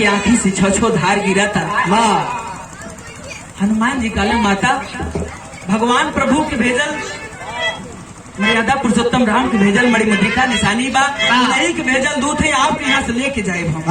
के आंखी से छो धार गिरा था। हनुमान जी काले माता भगवान प्रभु के भेजल मर्यादा पुरुषोत्तम राम के भेजल मणि मुद्रिका निशानी बा नहीं के भेजल दूत है आप यहाँ से लेके जाए हम।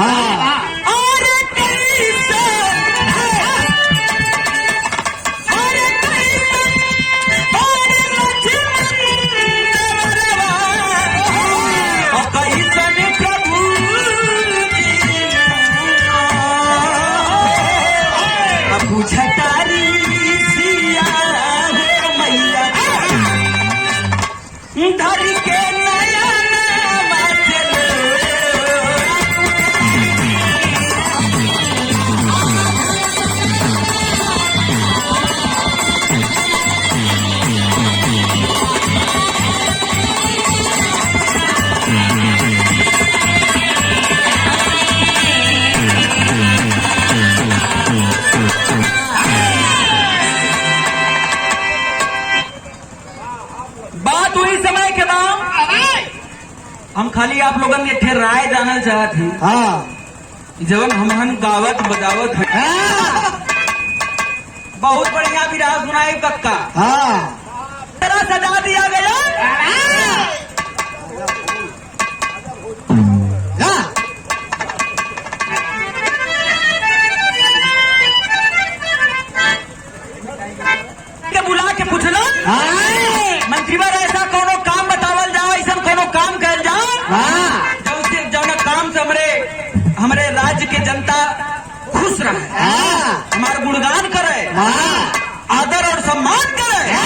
हम खाली आप लोगन ने ठे राय जानना चाहत हैं। जवन हमहन गावत बजावत है बहुत बढ़िया विराह सुनाई कक्का। तेरा सजा दिया गया के बुला के पूछलो मंत्री बार ऐसा कोनो काम बतावल जाओ ऐसा कोनो काम कर जाओ जौन काम से हमरे राज्य के जनता खुश रहे हमारा गुणगान करे आदर और सम्मान करे।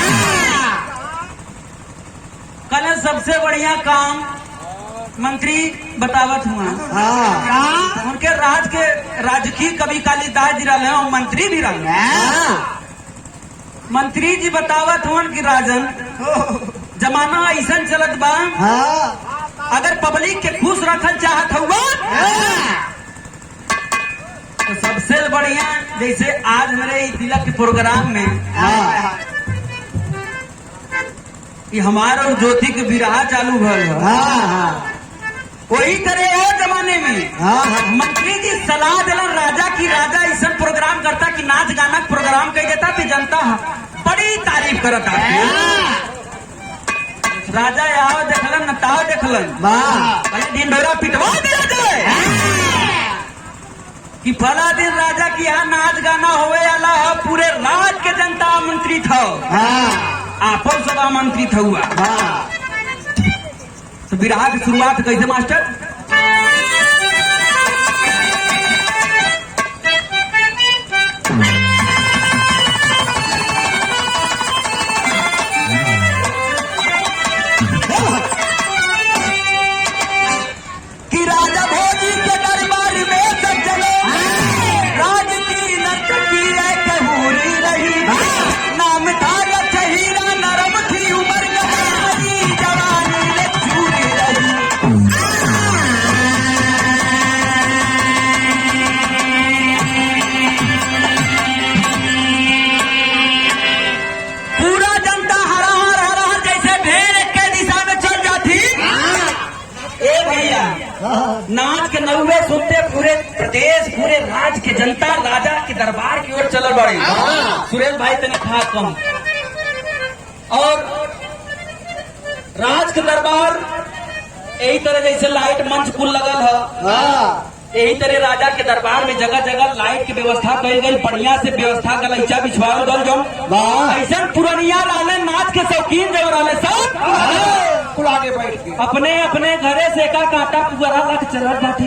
कल सबसे बढ़िया काम मंत्री बतावत हुआ उनके राजकीय कवि कालिदास जी रहे और मंत्री भी रहे। मंत्री जी बतावत हुआ कि राजन जमाना ऐसा चलत बा अगर पब्लिक के खुश रखल चाहत हुआ तो सबसे बढ़िया जैसे आज मेरे तिलक के प्रोग्राम में ये हमारा ज्योति के विराह चालू भल वही तरह वो जमाने में मंत्री जी सलाह दिलन राजा की राजा ऐसा प्रोग्राम करता कि नाच गाना प्रोग्राम कर देता तो जनता बड़ी तारीफ करता। राजा आओ देखलन नताओ देखलन पहले दिन भरा पिटवा दिया जाए कि फला दिन राजा की यहाँ नाच गाना होवे वाला है पूरे राज के जनता आमंत्रित था आपो सब आमंत्रित हुआ। तो विराह की शुरुआत कैसे मास्टर नाच के नौवे सुनते पूरे प्रदेश पूरे राज्य के जनता राजा के दरबार की ओर चल बड़े। सुरेश भाई तने खास कम और राज के दरबार यही तरह जैसे लाइट मंच कुल लगल है यही तरह राजा के दरबार में जगह जगह लाइट की व्यवस्था कही गई बढ़िया से व्यवस्था गलीचा बिछवाल गल जो ऐसा पुरनिया रहले नाच के शौकीन जो रहले सब आगे बैठ के अपने अपने घरे से का कांटा पुअरा रख चलत बाटी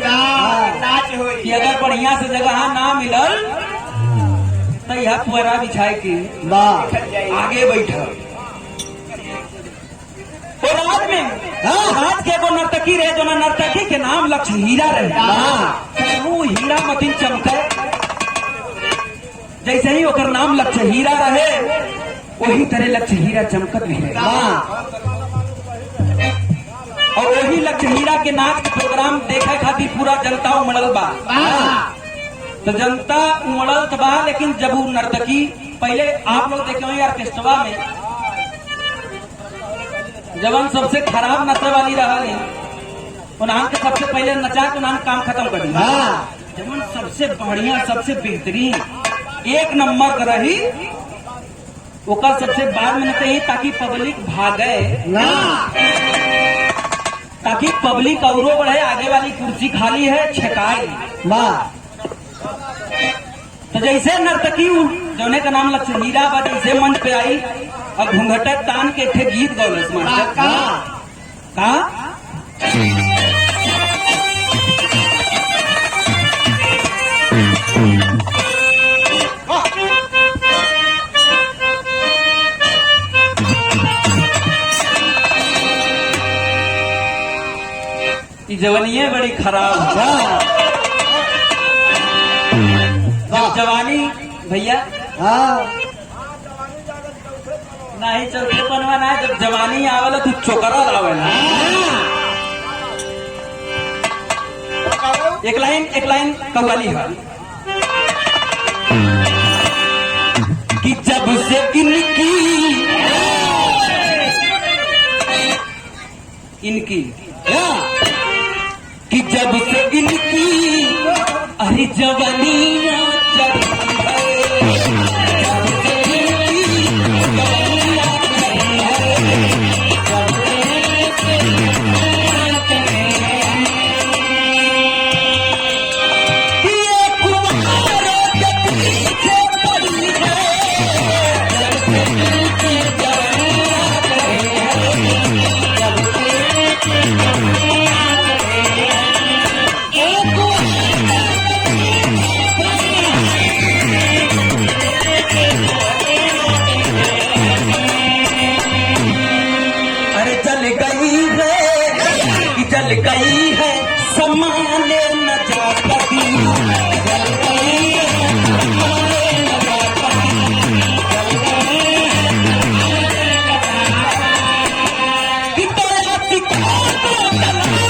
नाच होई कि अगर बढ़िया से जगह ना मिलल तो यह पुअरा बिछाए के आगे बैठल। और रात में रात के एगो नर्तकी रहे जो नर्तकी के नाम लक्ष्य हीरा रहे वो हीरा मतीन चमके जैसे ही ओकर नाम लक्ष्य हीरा रहे वही तरह लक्ष्य हीरा चमकत भी रहे। और वही लक्ष्य हीरा के नाच के प्रोग्राम देखे खातिर पूरा जनता उमड़ल बा। तो जनता उमड़ल बा लेकिन जब वो नर्तकी पहले आप लोग देखे हो ऑर्केस्ट्रा में जवन सबसे खराब नचे वाली रहा उन्हान के सबसे पहले नचा के उन्हान काम खत्म कर दिया जमन सबसे बढ़िया सबसे बेहतरीन एक नंबर का रही ओकर सबसे बाद में कही ताकि पब्लिक भागे ना ताकि पब्लिक औरो बढ़े आगे वाली कुर्सी खाली है छकाई वाह तो जैसे नर्तकी जौने का नाम लक्ष्मीरा बा जैसे मंच पे आई और घूंघटक तान के थे गीत गौलस मास्टर का जवानी बड़ी खराब जब जवानी भैया नहीं चौथे पनवा ना जब जवानी आवेला तू चोकरा लावेला एक लाइन कव्वाली है कि जब से इनकी कि जब से इनकी अरे जवानियां चढ़ी है जब से इनकी जवानियां चढ़ी है जब से कि ये कुमारों के पीछे पड़ी है जब से इनकी जवानियां चढ़ी है जब से जल गई है समाने न जा पाती जल गई है समाने न जा पाती कि तेरा सिखाना रहेगी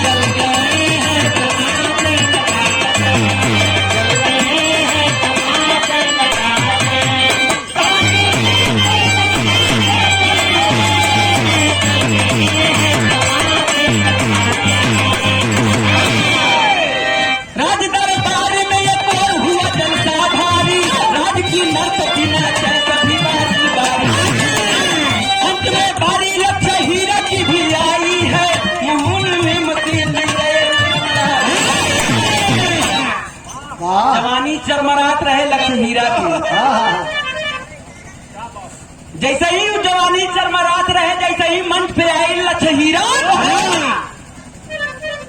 जल गई है समाने राज दरबार में ये कौन हुआ जनता भारी राज की नर्तकी नाचे कभी बारी बारी अंत में भारी लक्ष्य हीरा की भी आई है मुहून में मती जवानी चरमरात रहे लक्ष्य हीरा की जैसे ही जवानी चरमरात रहे जैसे ही मंच पे आई लक्ष्य हीरा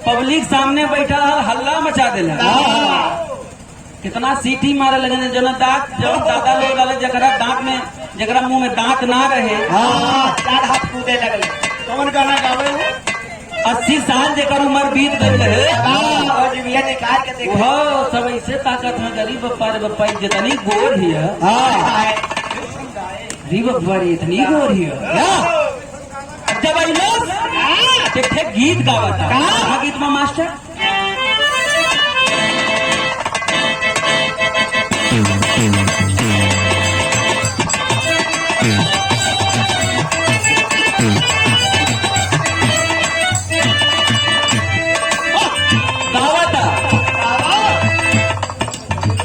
पब्लिक सामने बैठा हल्ला मचा दिला कितना सीटी मारे लगे जो दांत जब दादा लोग डाले जकरा दांत में जकरा मुंह में दांत ना रहे चार हाथ कूदे लगल कौन गाना गावे 80 साल जेकर उम्र बीत गई है निकाल के देखो वो सब ऐसे ताकत में गरीब बप्पा रे बप्पा जितनी गोर ही है गरीब बप्पा रे इतनी गोर ही है जब आई लोग गीत गावा था गीत में मास्टर गावा था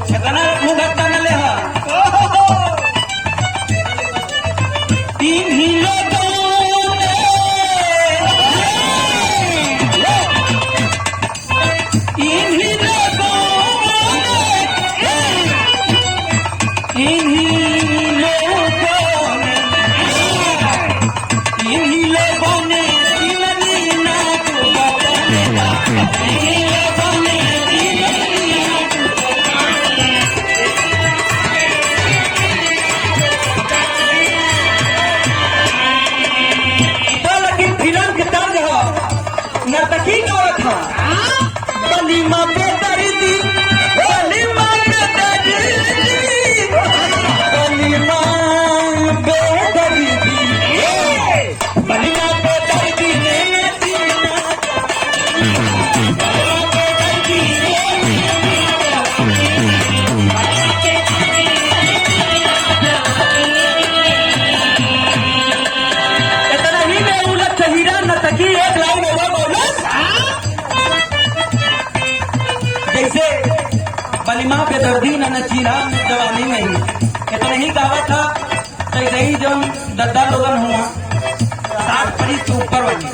छकना घूंघट न ले तीन ही नर्तकी का था बलीमा पे दर्दी बलीमा पे दर्दी बलीमा पे दर्दी बलीमा पे दर्दी इतना ही में उलट हीरा नर्तकी एक लाइन होगा बोलो न चीरा जवानी में ही इतना ही गावा था। तो यही जो दद्दा लोगन हुआ 60 परी के ऊपर बनी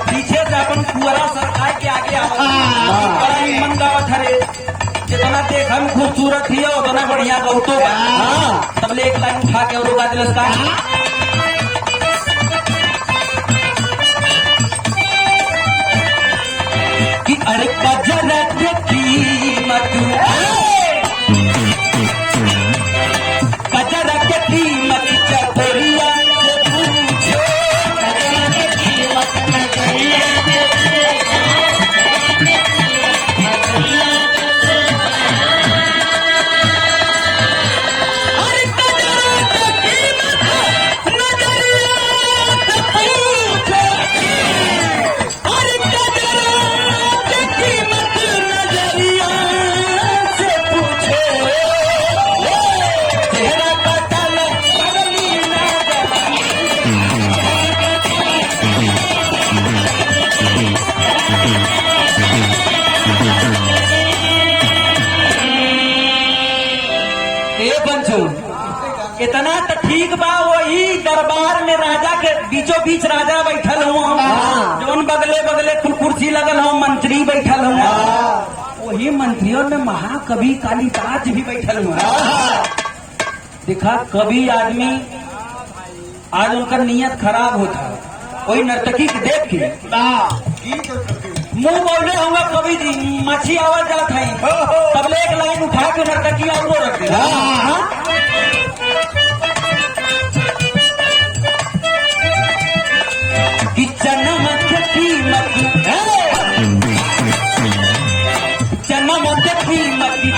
पीछे से अपन कुआरा सरकाय के आगे बड़ा निमन गावत हरे। जितना देखा में खूबसूरत ही है उतना बढ़िया बहुतो तबले एक लाइन उठा के और गा दिलस का कि अरे कजरा के कीमत कजरा के कीमत चकोरिया से पूछो कजरा के कीमत नजरिया से इतना तो ठीक बा। वही दरबार में राजा के बीचों बीच राजा बैठल हुआ जौन बगले बगले कुर्सी लगल हो मंत्री बैठल हुआ। वही मंत्रियों में महाकवि कालिदास भी बैठल हुआ। देखा कवि आदमी आज उनका नियत खराब होता वही नर्तकी के देख के मुंह बोले होगा कवि जी मछी आवाज जात है तबले एक लाइन उठा के नर्तकी आपको रख दे।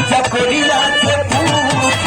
चकोरिया से पूछो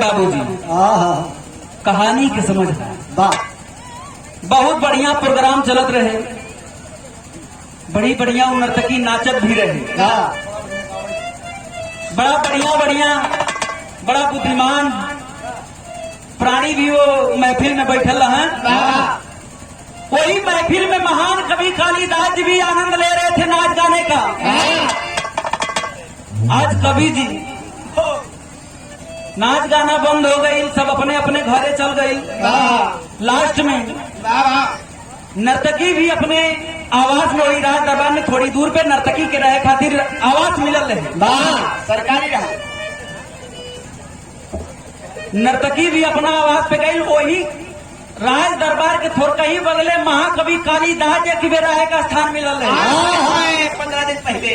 बाबूजी कहानी के समझ बहुत बढ़िया प्रोग्राम चलत रहे। बड़ी बढ़िया नर्तकी नाचत भी रहे। बड़ा बढ़िया बड़ा बुद्धिमान प्राणी भी वो महफिल में बैठल है। वही महफिल में महान कवि कालिदास जी भी आनंद ले रहे थे नाच गाने का। आज कवि जी नाच गाना बंद हो गई, सब अपने अपने घरे चल गई। लास्ट में नर्तकी भी अपने आवास में वही राज दरबार में थोड़ी दूर पे नर्तकी के रहे खातिर आवास मिलल रहे सरकारी रहा। नर्तकी भी अपना आवास पे गई। वही राज दरबार के थोड़ा ही बगले महाकवि कालिदास जी के रहे का स्थान मिलल रहे। 15 दिन पहले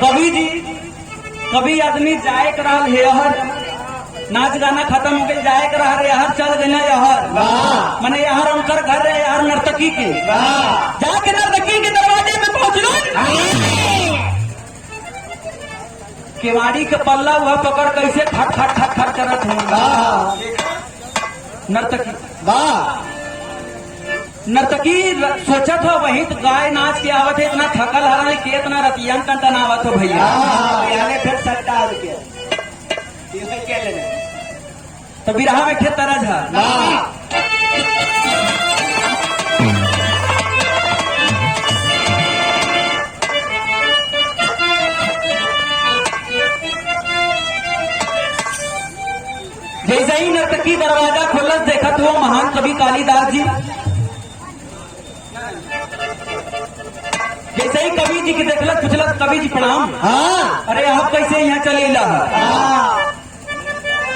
कवि जी कभी आदमी जाए कर हेहर नाच गाना खत्म हो गई जाए कर हर चल गए यहर मैंने यहर उनकर घर रहे यार नर्तकी के जाके नर्तकी के दरवाजे में पहुंचलो केवाड़ी के पल्ला हुआ पकड़ कैसे खट खट खट खट करत हूँ। नर्तकी सोचत हो वही तो गाय नाच के आवत है इतना थकल हरा के इतना रतियन टन आवत हो भैया फिर सट्टा तो बिरहा में खे तरज है। जैसे ही नर्तकी दरवाजा खोलस देखत हुआ महान कवि कालिदास जी। जैसे ही कवि जी की देखलत पूछलत कवि जी प्रणाम। अरे आप कैसे यहाँ चले ला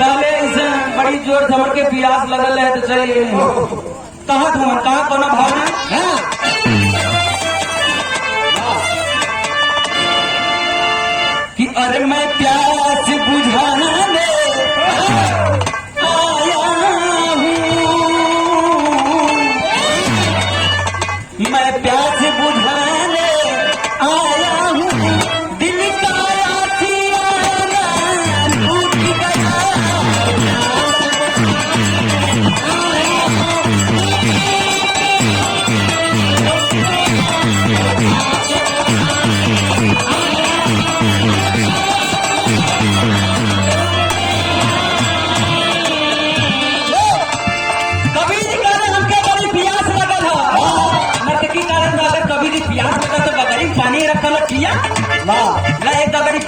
पहले इसे बड़ी जोर झमड़ के प्यास लगल है तो चले कहा तुम कहा कोना भावना कि अरे मैं प्यास बुझाने आया हूँ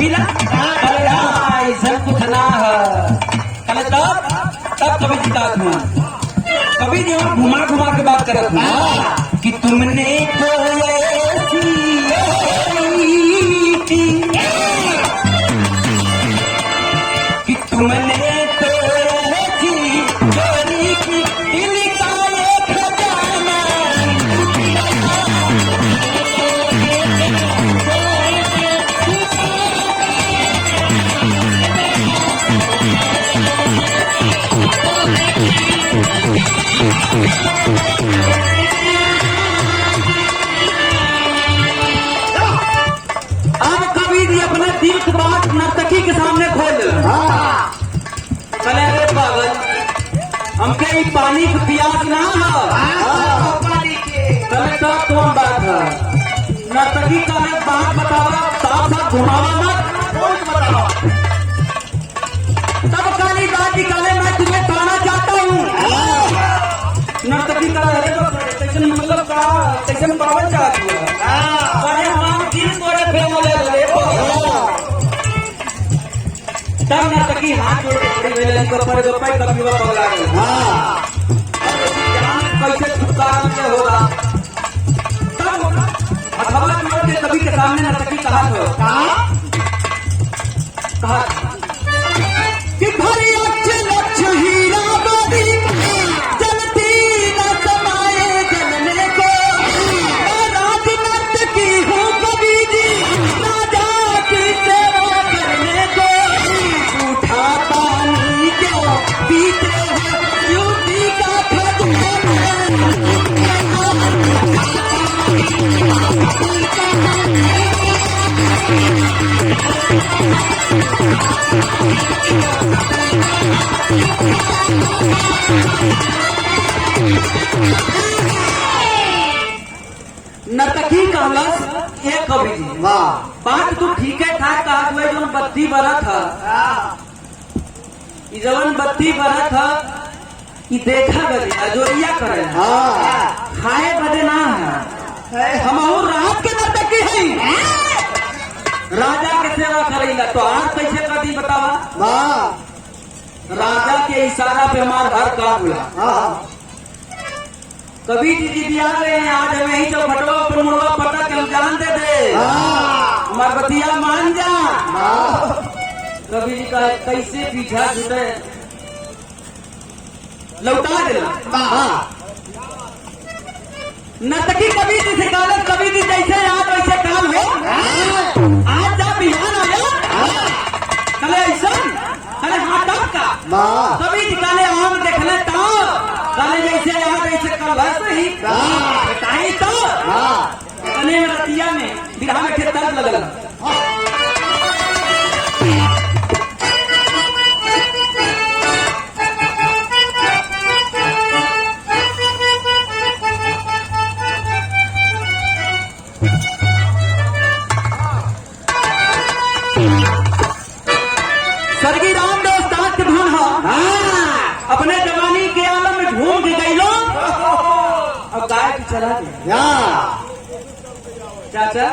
सकीला अरे हाँ ऐसा कुछ ना है कल तब कभी जिता हुआ कभी जो घुमा घुमा के बात करत हुआ कि तुमने कोई कि तुमने तो ऐसी चोरी की दिल का ये खजाना अब कभी भी अपने दिल की बात नर्तकी के सामने खोल दे चले रे पागल हमके ही पानी की प्यास ना हो पानी के चले तो कौन बात है नर्तकी का एक बात बतावा साफ साफ घुमावा मत बहुत बताओ तब काली बात निकाले मैं तुम्हें ताना चाहता हूँ नर्तकी का है तो स्टेशन मतलब का स्टेशन पावन चाहती है अरे हम दिल तोड़े फेम ले ले तब नर्तकी हाथ जोड़ के खड़ी भेल इनको पर दो पाई तब युवा पगला गए जान कैसे छुटकारा से होगा तब अथवा जोड़ के सभी के सामने नर्तकी कहा कहा कि भरी अच्छे लक्ष्य हीरा बदी जलती न समाए जलने को राजनत की हूँ कभी जी राजा की सेवा करने को उठा पानी क्यों पीते हो यूपी का नर्तकी कहलस एक कवि जी बात तो ठीक है ठाक कहा हुआ जो बत्ती बरा था जवन बत्ती बरा था कि देखा बजे अजोरिया करे खाए बजे ना है हम रात के नर्तकी है राजा के सेवा करेगा तो आज कैसे कर दी बतावा राजा के इशारा पे हमार हर काम हुआ कभी जी दिया रहे हैं आज हमें ही जो फटवा पर मुड़वा पटा के हम जान दे दे हमार बतिया मान जा कभी जी का कैसे पीछा छूटे लौटा देना नर्तकी कभी जी से गालत कभी जी जैसे आज वैसे काम हो आज जा बिहान आ गया कले ऐसा कले हाथ का कभी निकाले आम देखले तो कले जैसे आज ऐसे कल वैसे ही बताई तो कले में रतिया में बिरहा में खेत लगल स्वर्गीय रामदास दास के धुन अपने जवानी के आलम में घूम के गई लो अब गाय की चला दे चाचा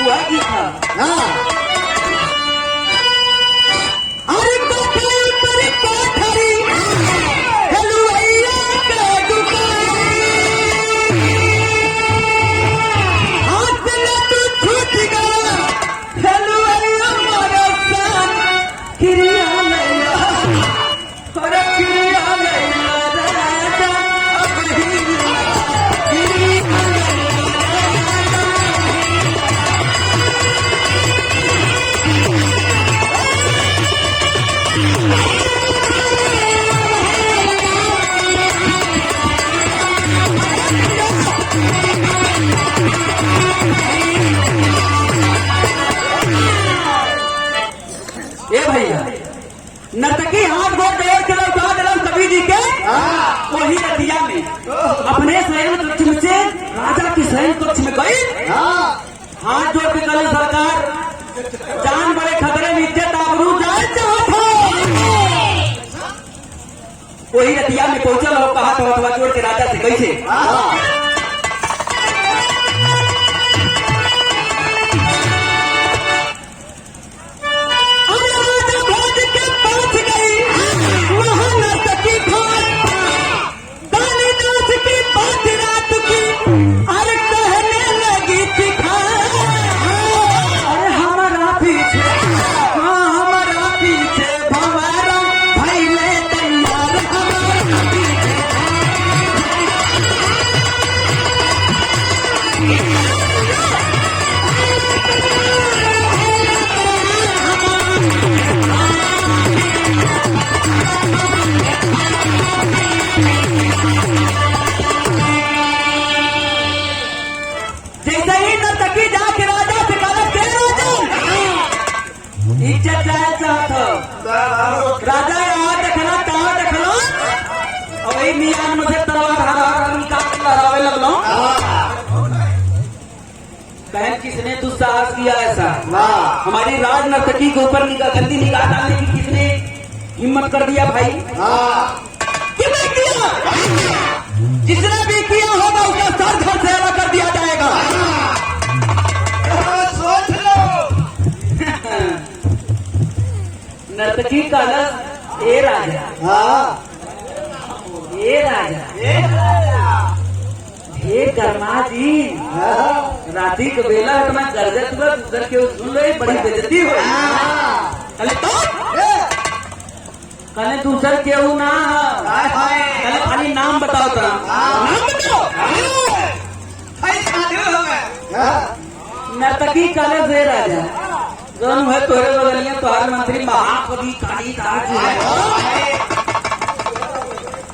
हुआ की था अरे कोठरी पर कोठरी हलवाइया का दुकान हाथ में तू छूट गया हलवाइया मारा सान किरिया लैला अरे किरिया लैला राजा अब ही किरिया ए भैया नर्तकी हाथ गोड़ जोड़ के लौटा दिला सभी जी के वही रतिया में अपने शयन कक्ष में से राजा की शयन कक्ष में गई हाथ जोड़ के कल सरकार जान बड़े खतरे में इज्जत आबरू जाए चाहत वही रतिया में पहुंचल हो कहा तो जोड़ के राजा से कैसे राजा यहाँ देखना कहाँ देखना और वही मियान मुझे तलवार हरा निकाल लहरावे लगलो। बहन किसने दुस्साहस किया ऐसा? हमारी राज नर्तकी के ऊपर गंदी निगाह डालने की किसने हिम्मत कर दिया भाई? किसने किया? जिसने भी किया होगा उसका सर घर से अलग कर दिया जाएगा। सोच लो। नर्तकी का ए राजा, ए राजा, हे कर्मा जी, राती के बेला इतना गरजत हुआ उधर के सुन रही बड़ी बेइज्जती हो। कले तो कले दूसर केहू ना कले खाली नाम बताओ तो नाम बताओ। नर्तकी कले से राजा जौन है तोरे बगलिया तोहर मंत्री महाकवि कालिदास जी है।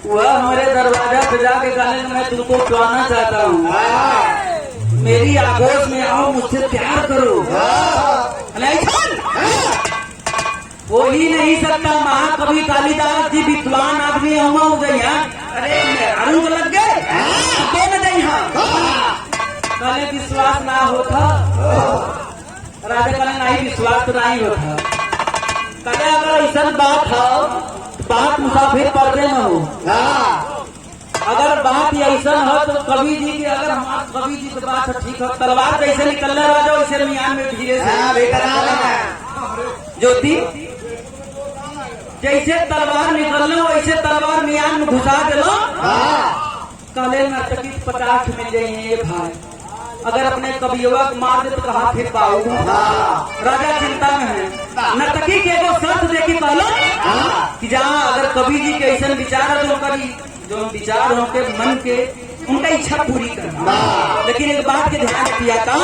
वह हमारे दरवाजा पे जाके कहने मैं तुमको पाना चाहता हूँ, मेरी आगोश में आओ, मुझसे प्यार करो। हो ही नहीं सकता, महाकवि कालिदास जी विद्वान आदमी हम अरे अरुण लग गए कहले विश्वास ना होता। राजा कहले नहीं विश्वास तो नहीं होता। कहले अगर ऐसा बात हो बात मुसाफिर पर्दे में हो, अगर बात ऐसा हो तो कवि जी की, अगर हमारे कवि जी की बात ठीक हो, तलवार जैसे निकलने राजा वैसे मियान में धीरे से ज्योति जैसे तलवार निकलने वैसे तलवार मियान में घुसा दिलो। कहले नर्तकी 50 मिल जाइए भाई, अगर अपने कवियों को मार दे तो कहा फिर पाओ। राजा चिंता में है। नर्तकी के एगो शर्त देखी पहले कि जहाँ अगर कवि जी के ऐसा विचार जो करी जो विचार हो के मन के उनका इच्छा पूरी करना। लेकिन एक बात के ध्यान किया था,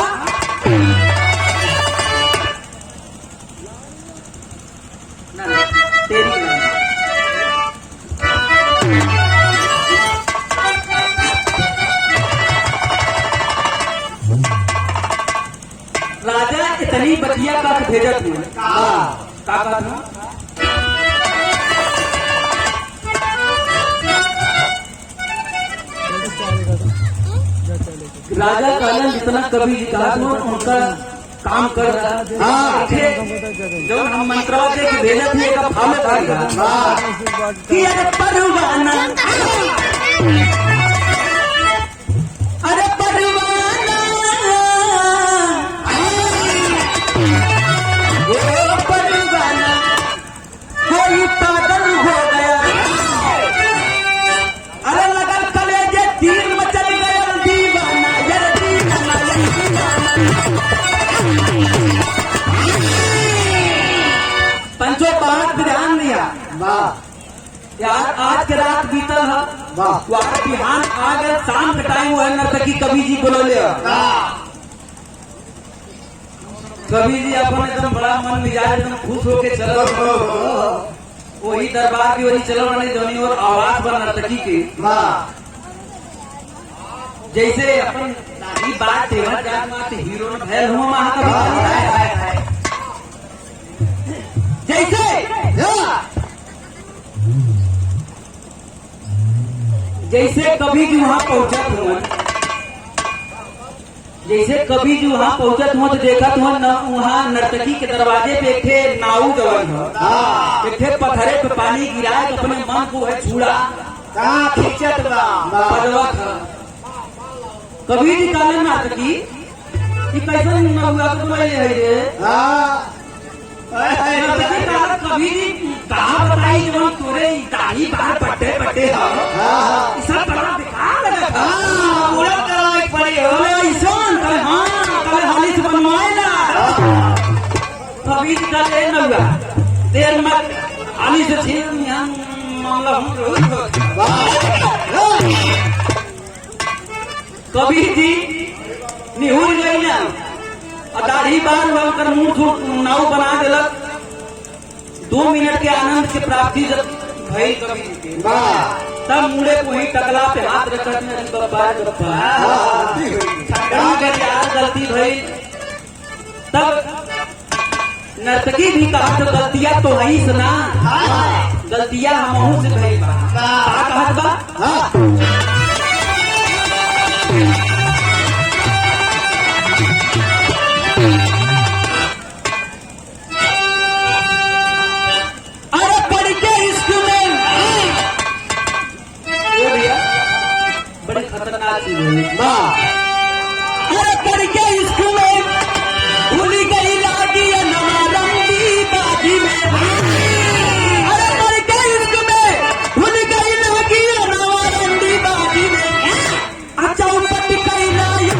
तेरी राजा इतनी बतिया का भेजत हुए का राजा कहलन जितना कवि जी कहा उनका काम कर रहा जो हम मंत्रवा के भेजत हुए का फॉलो करेगा कि अरे परवाना, अरे परवाना, वो परवाना कोई पागल हो गया, अरे लगन कलेजे तीर मचल गया दीवाना, यार दीवाना, पंचो बात ध्यान दिया। यार आज के रात बीतल है, बिहान आ गए, शाम के टाइम हुआ नर्तकी कवि जी बोले। कवि जी अपन एकदम बड़ा मन मिजाज एकदम खुश होके चलो, वही दरबार की वही चलो बने जोनी और आवाज बन नर्तकी के जैसे अपन बात तेवर जात बात हीरो न भैल हुआ महाकवि जैसे कभी भी वहां पहुंचत हुआ, जैसे कभी भी वहां पहुंचत हुआ तो देखा हुआ वहां नर्तकी के दरवाजे पे एक थे नाऊ जवान हो, एक थे पत्थरे पे पानी गिराए तो अपने मन को है छूड़ा खींचत कभी जी काले नर्तकी कैसे नौआ को बोले है रे कभी कहा बताई जो तोरे दाढ़ी बाहर पट्टे पट्टे हो सब बड़ा बेकार लगा पूरा कराए पड़ी हो ऐसा कल हाली से बनवाए ना कभी कल ए नौआ देर मत हाली से छीन मामला कभी जी निहुर गई ना दाढ़ी बार कर मुंह नाव बना दिलक 2 मिनट के आनंद के प्राप्ति जब भई कभी जी तब मुड़े को ही टकला पे हाथ रखने गलती भई तब नर्तकी भी कहा तो गलतियां तो है ही सुना, गलतियां हमहू से भइल बा। का कहत बा? अरे पढ़ के स्कूल में ये भैया बड़ी खतरनाक चीज है। अरे पढ़ के स्कूल में भूल गई लागी नवारंगी बाजी में। अरे पढ़ के स्कूल में भूल गई लागी नवारंगी बाजी में। अच्छा उपट कई लाया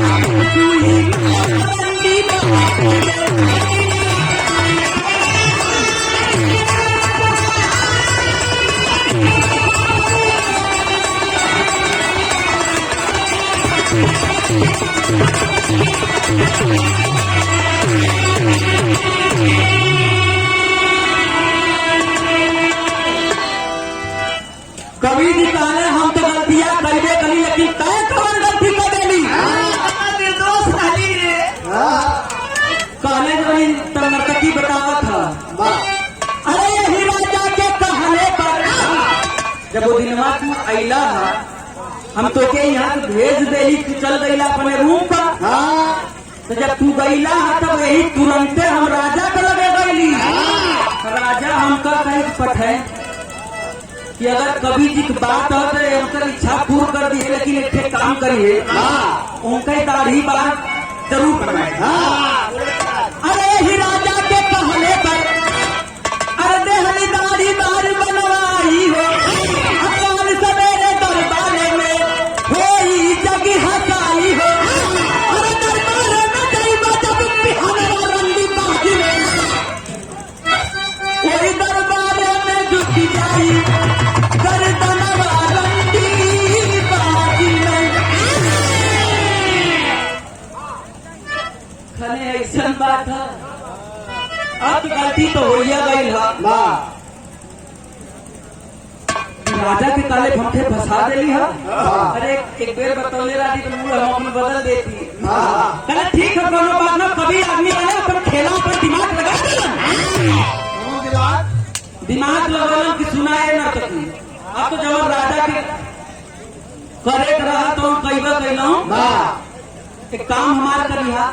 नवारंगी बाजी में। कभी निकाले हम तो गलतियां करबे करी, लेकिन तय कौन गलती कर देली? निर्दोष खाली रे। कहले रही तब नर्तकी बतावत था। अरे यही राजा के कहले पर जब वो दिनवा तू अइला हा, हम तो के यहाँ से भेज देली, तू चल गईला अपने रूम पर। तो जब तू गईला हा तब यही तुरंते हम राजा के लगे गईली। राजा हमका कहे पठे कि अगर कभी जी की बात हो तो उनकर इच्छा पूर्ण कर दी है, लेकिन एक ठे काम करिए, उनका दाढ़ी बात जरूर करवाए। अरे ही राजा के कहले पर अरे देहली दाढ़ी बार बनवाई हो। अकाल सवेरे दरबारे में होई जगी हसाई हो। अरे दरबारे में गई जब बिहान रंगी बाजी में, वही दरबारे में जुटी जाई ऐसा बात है। अब गलती तो हो गई है, राजा के काले भंखे फंसा देली है। अरे एक बेर बतौले राजी तो मूड हम अपने बदल देती। कहले ठीक है कोनो बात ना, कभी आदमी आए अपन खेला पर दिमाग लगा दिमाग लगल कि सुनाए ना तो। अब तो जब राजा के करे रहा तो कई बार कहला एक काम हमार करिहा।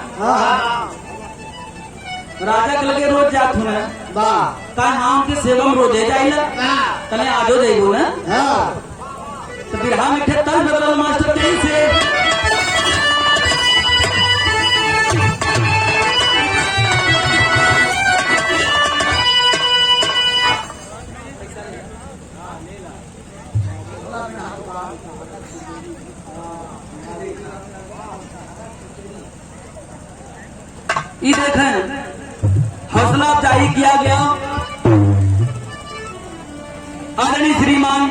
राजा के लगे रोज जात हो का हम के सेवम रोजे जाइला तने आजो देगो ना। तो बिरहा में ठे तल बदल मास्टर तेई से ये देखें हौसला अफजाई किया गया। आदरणीय श्रीमान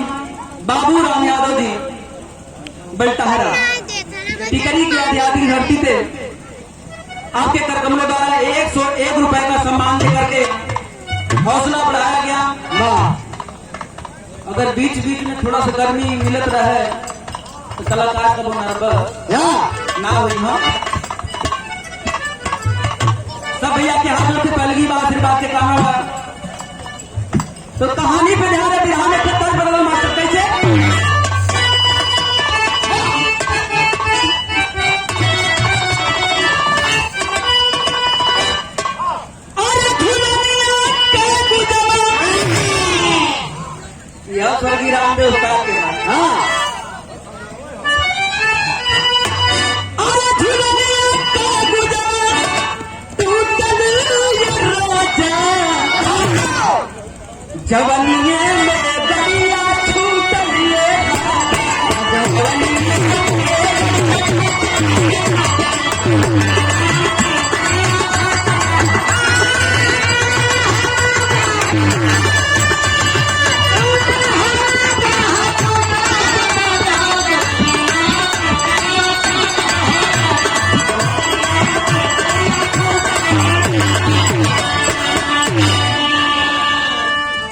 बाबू राम यादव जी बलटहरा टिकरी की आजादी धरती पे आपके करकमलों द्वारा 101 रुपए का सम्मान देकर के हौसला बढ़ाया गया। अगर बीच बीच में थोड़ा सा गर्मी मिलत रहे तो कलाकार का नर्वस ना हुई हम सब भैया के हाथ में पहली बात आशीर्वाद के काम हुआ। तो कहानी पे ध्यान है, बिहार में तल बदल मास्टर कैसे यह स्वर्गीय रामदेव उस्ताद के जवनिये में दरिया छूटलिए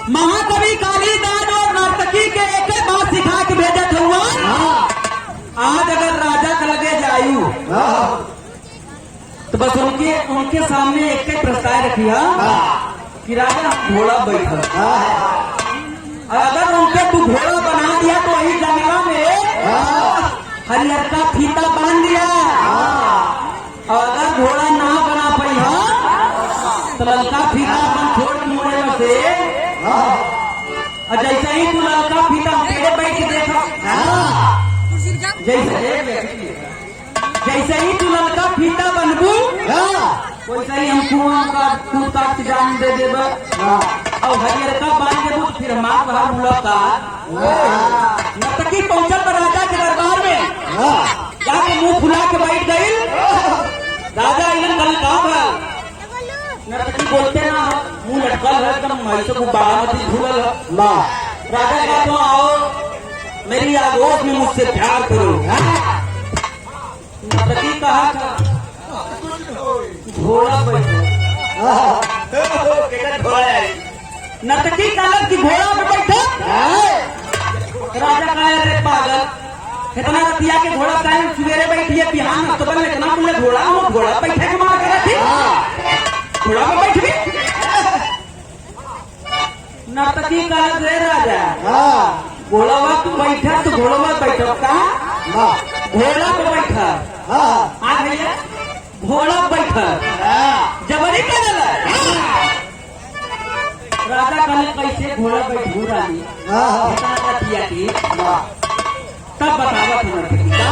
महाकवि कालिदास और नर्तकी के एक बात सिखा के भेजत हुआ। आज अगर राजा के लगे जायू तो बस उनके सामने एक प्रस्ताव रखिया कि राजा घोड़ा बैठल, अगर उनके तू घोड़ा बना दिया तो वही जंगला में हरियर का फीता बांध दिया, और अगर घोड़ा ना बना पाई तो ललका फीता अपन छोड़ के मोड़े में से, और जैसे ही तू ललका फीता पेड़े बैठ के देखा, जैसे ही तू ललका फीता बनबू वैसे ही हम कुआं का तू तक जान दे देब, और हरियर का बांध देबू फिर हमार बाहर मुलाकात। नर्तकी पहुंचल पर राजा के दरबार में जाके मुंह फुला के बैठ गई। राजा इधर कल काम है, नर्तकी बोलते ना मुंह लटकल है एकदम ऐसे बारामती झूलल है। राजा का तो आओ मेरी आगोश में मुझसे प्यार करो। नर्तकी कहा घोड़ा बैठो, नर्तकी कहा कि घोड़ा पे बैठो। राजा कहा अरे पागल इतना रतिया के घोड़ा टाइम सवेरे बैठिए बिहान अक्टूबर में इतना बोले घोड़ा हो घोड़ा बैठे के मार करे थी, घोड़ा में बैठ गई। नर्तकी कहा रे राजा घोड़ा तू बैठा तो घोड़ा में बैठो का, घोड़ा पे बैठा आ भैया घोड़ा बैठा जबरी कर राजा कहले कैसे घोड़ा बैठू रानी रतिया की, तब बतावा नर्तकी का।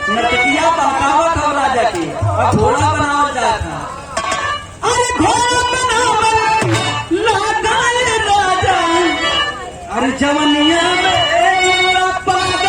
नर्तकिया बहकावत हो राजा की और घोड़ा बनावल जाता था। अरे घोड़ा बनावल लगाए राजा, अरे जवनिया में पागल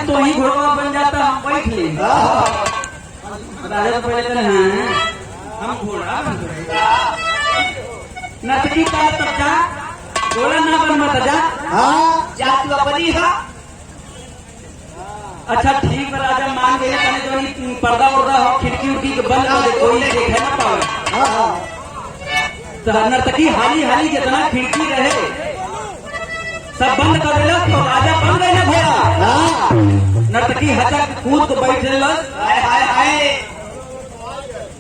तो ही घोड़ा बन जाता, हम बैठ ले राजा तो पहले हम घोड़ा नर्तकी का तब जा घोड़ा ना बन मत जा तू अपनी है। अच्छा ठीक है राजा मान गए, जो पर्दा उर्दा हो खिड़की उड़की के बंद कर दे कोई देखे ना पावे। तो नर्तकी हाली हाली जितना खिड़की रहे सब बंद कर दिलस, तो राजा बन गए ना घोड़ा। नर्तकी हचक कूद के बैठ दिलस,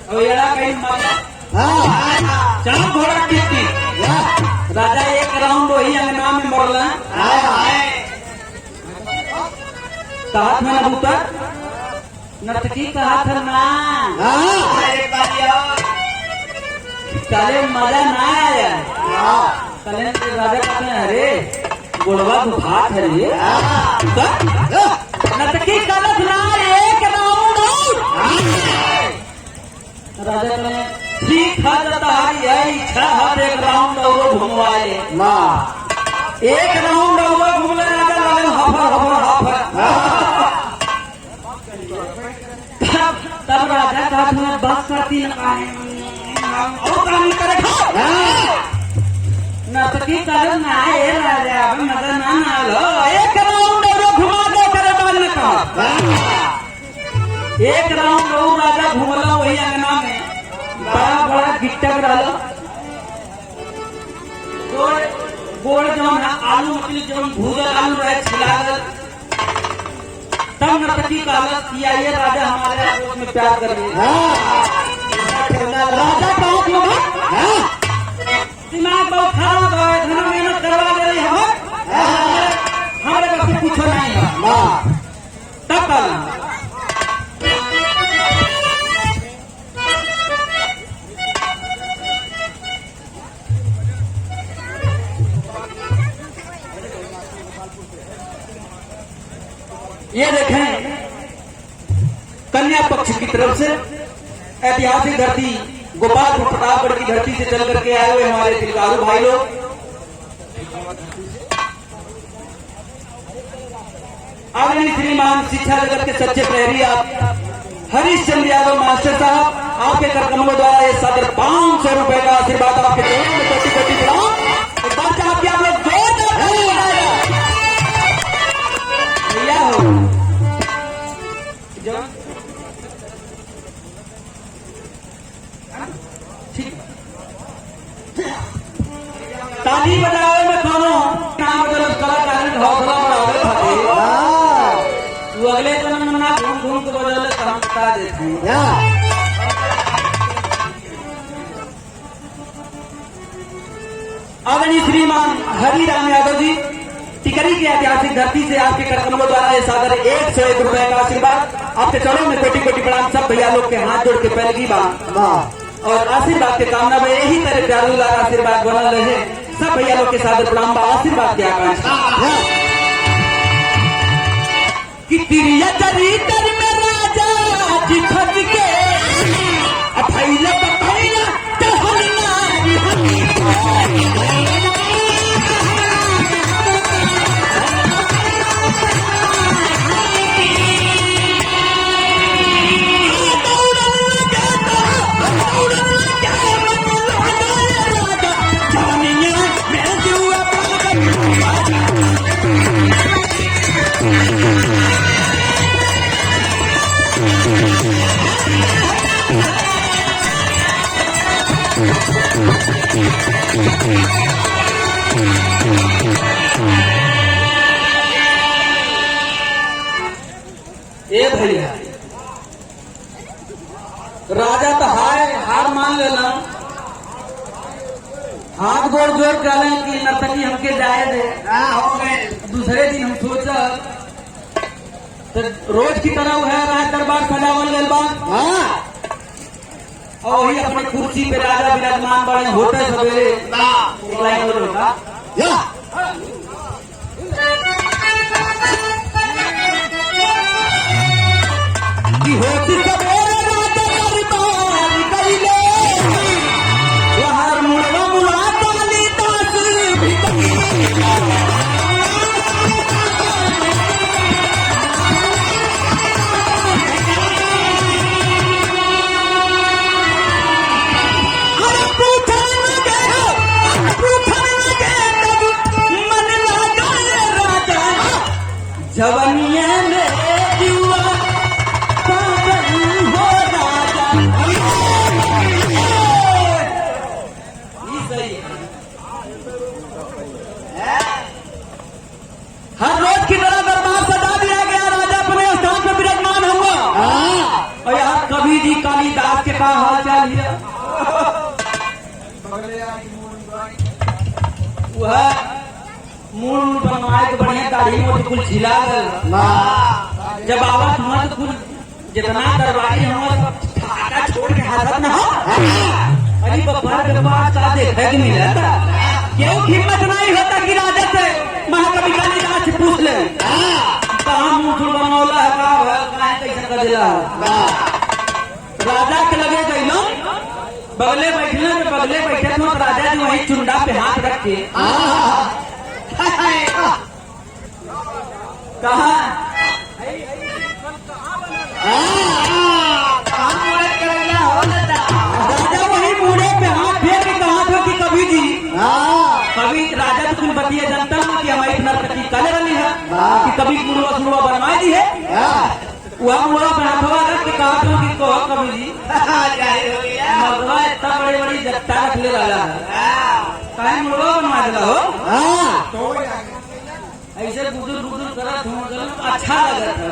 और एड़ा कहीं चार घोड़ा टिकटी राजा एक राउंड वही अंगना में मरला, हाथ में नबूतर नर्तकी का हाथ ना चले मजा ना आया। चले राजा कहते हैं अरे गोलवा भात है रे, नर्तकी कलश ना एक राउंड राजा कहते ठीक है तुम्हारी है इच्छा हर एक राउंड और घुमवाए, एक राउंड और घूमने राजा लगे हफर हफर हफर। तब राजा का तुम्हें बस करती नर्तकी कर ना ये राजा मदद ना लो, एक राउंड और घुमा दो करे बन का, एक राउंड और राजा घूमला वही अंगना में बड़ा बड़ा गिट्टक रहा गोड़ जो आलू मछली जो भूजल आलू रहे छिला तब नर्तकी का किया ये राजा हमारे आपस में प्यार कर राजा का दिमाग बहुत खराब है, इतना मेहनत करवा दे रही हमारे पास कुछ नहीं है तब करना। ये देखें कन्या पक्ष की तरफ से ऐतिहासिक धरती गोपालपुर प्रतापगढ़ की धरती से चल करके आए हुए हमारे तिलकारु भाई लोग। आदरणीय श्रीमान शिक्षा जगत के सच्चे प्रहरी आप हरीशचंद्र यादव मास्टर साहब, आपके कर कमलों द्वारा ये सदर 500 रुपए का आशीर्वाद आपके चरणों में कोटि कोटि प्रणाम। एक बार चाहती आप लोग भैया हो ताली बजावे में कोनो नाम गलत कलाकार हौसला बढ़ावे खातिर तू अगले जन्म में ना घूम घूम के बजाले तो हम बता देते हैं। आदरणीय श्रीमान हरिराम यादव जी टिकरी की ऐतिहासिक धरती से आपके कर कमलों द्वारा ये सादर 101 रुपए का आशीर्वाद आपके चरणों में कोटि कोटि प्रणाम। सब भैया लोग के हाथ जोड़ के पहले की बात और आशीर्वाद के कामना में यही तरह प्यारू लाल आशीर्वाद बनल रहे। सब भैया लोग के सादर प्रणाम बा आशीर्वाद की आकांक्षा कि तिरिया चरित्र में राजा जी खज के अठैले पठैया टहलना ए भैया राजा तो हार मान लेना, हाथ गोड़ जोड़ कहले कि नर्तकी हमके जाए दे। हो गए दूसरे दिन हम सोचा तो रोज की तरह है राज दरबार सजावल गल बा और वही अपने कुर्सी पे राजा विराजमान बड़े होते सवेरे होती सवेरे राजा दरबार गइले वहां मुड़वा मुड़ा कालिदास भी जवनिया में जुआ पागल हो राजा। हर रोज की तरह दरबार सजा दिया गया, राजा अपने स्थान पर विराजमान हुआ। और यार कवि जी कालिदास के का हाल चाल है वह मूल बनवाए के बढ़िया दाढ़ी मोटी कुल झिला जब आवाज हुआ तो कुल जितना दरबारी हुआ सब ठाका छोड़ के हाथ न हो। अरे बब्बर के पास का देखने को मिला था, क्यों हिम्मत नहीं होता कि राजा से महाकवि कालिदास से पूछ ले कहाँ मुंह छुड़ बनौला है कहाँ कैसे कर दिला। राजा के लगे गई बगले बैठने के बगले बैठे तो राजा जी वही चुंडा पे हाथ रख के कहा राजा वही बूढ़े पे हाथ फेर के कहा था कि कवि जी कवि राजा तो तुम बतिया जनता हूँ कि हमारी नर्तकी कले वाली है कि कभी मुड़वा सुड़वा बनवा दी है वह मुड़ा पे हाथवा रख के कहा था कि कहो कवि जी मरवा इतना बड़ी बड़ी जत्ता रख ले रहा है कहीं मुड़वा बनवा देगा हो ऐसे बुजुर्ग बुजुर्ग करत हूँ अच्छा लगता है।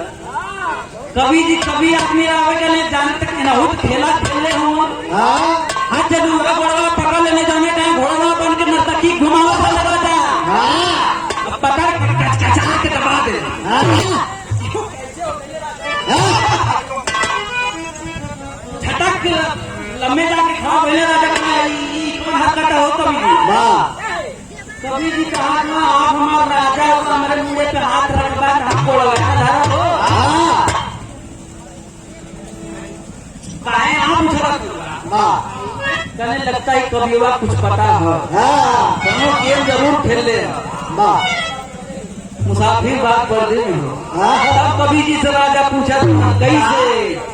कवि जी कभी आदमी आवे के नहीं जाने तक बहुत खेला खेले हूँ हाथ से दूसरा बड़ा पकड़ लेने जाने टाइम घोड़ा बन के नर्तकी घुमावा सा लगा था पकड़ कचकचा के दबा दे झटक लम्बे जाके खड़ा पहले राजा कौन हाथ काटा हो कभी जी कहा आप हमारा राजा हमारे मुंह पे हाथ रखवा हमको लगा जाने लगता है कभी कुछ पता है हाँ दोनों गेम जरूर खेल ले वाह मुसाफिर बात कर दे हाँ तब कभी जी से राजा पूछा कैसे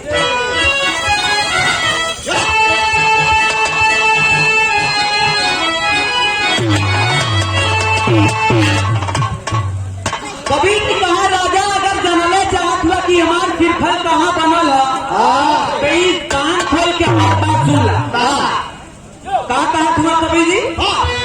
कभी ने कहा राजा अगर जानना चाहत हुआ कि हमार सिरफल कहाँ बनल है हाँ तो इस कान खोल के हमार बात सुन ला हाँ कहा हुआ कभी जी हाँ